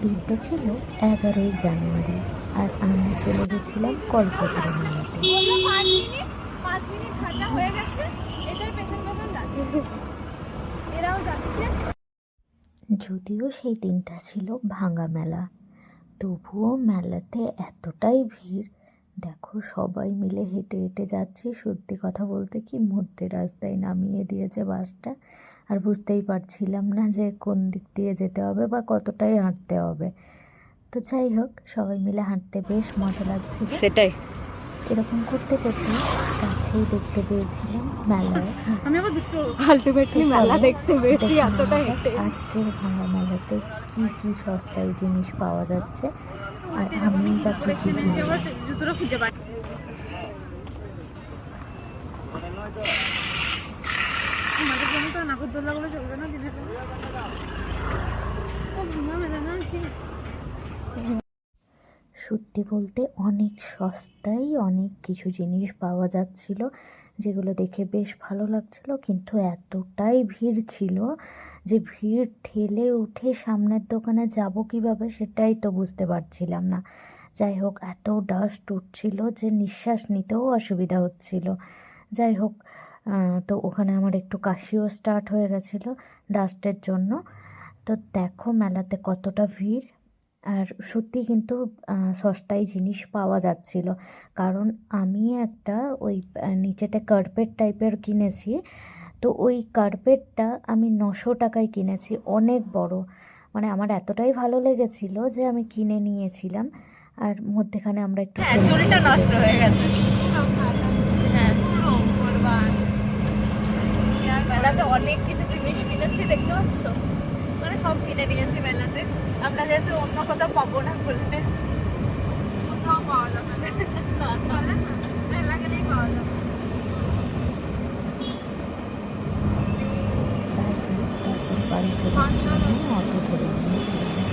দিনটা ছিল 11ই জানুয়ারি, আর আমি চলে গেছিলাম কল্পতরু মেলাতে। বললো 5 মিনিট হাঁটা হয়ে গেছে, এদের পেছন পেছন যাচ্ছে, এরাও যাচ্ছে। যদিও সেই দিনটা ছিল ভাঙা মেলা, তবুও মেলাতে এতটাই ভিড়। দেখো, সবাই মিলে হেঁটে হেঁটে যাচ্ছি। সত্যি কথা বলতে কি, মধ্যে রাস্তায় নামিয়ে দিয়েছে বাসটা, আর বুঝতেই পারছিলাম না যে কোন দিক দিয়ে যেতে হবে বা কতটাই হাঁটতে হবে। তো যাই হোক, সবাই মিলে হাঁটতে বেশ মজা লাগছিল। সেটাই, এরকম করতে করতে কাছেই দেখতে পেয়েছিলাম মেলায়। আমি আবার দুটো আলটিমেটলি মেলা চলো দেখতে পেয়েছি দেখে এতটা নেওয়া যাক হেঁটে। আজকের ভাঙা মেলাতে কি কি সস্তায় জিনিস পাওয়া যাচ্ছে, আর আমি বা কি কি কিনলাম। জুতোটা খুঁজে পাই আমাদের জন্য তো নাগরদোল্লা গুলো চলবে না দিনের বেলা। ও ভাঙা মেলা না কি? সত্যি বলতে অনেক সস্তায় অনেক কিছু জিনিস পাওয়া যাচ্ছিল, যেগুলো দেখে বেশ ভালো লাগছিল। কিন্তু এতটাই ভিড় ছিল যে ভিড় ঠেলে উঠে সামনের দোকানে যাব কীভাবে সেটাই তো বুঝতে পারছিলাম না। যাই হোক, এত ডাস্ট উঠছিল যে নিঃশ্বাস নিতেও অসুবিধা হচ্ছিল। যাই হোক, তো ওখানে আমার একটু কাশিও স্টার্ট হয়ে গেছিলো ডাস্টের জন্য। তো দেখো মেলাতে কতটা ভিড়, আর সত্যি কিন্তু সস্তায় জিনিস পাওয়া যাচ্ছিল। কারণ আমি একটা ওই নিচেতে কার্পেট টাইপের কিনেছি। তো ওই কার্পেটটা আমি 900 টাকায় কিনেছি, অনেক বড়। মানে আমার এতটাই ভালো লেগেছিল যে আমি কিনে নিয়েছিলাম। আর মধ্যেখানে আমরা একটু চুরিটা নষ্ট হয়ে গেছে। হ্যাঁ, আর মেলাতে অনেক কিছু জিনিস কিনেছি, দেখতে পাচ্ছ, মানে সব কিনে নিয়েছি মেলাতে। আমরা যেহেতু অন্য কোথাও পাবো না বলতে, কোথাও পাওয়া যাবে না, মেলা গেলেই পাওয়া যাবে। যাই হোক, তারপর বাড়ি ফেরার জন্য অটো ধরে নিয়েছিলাম।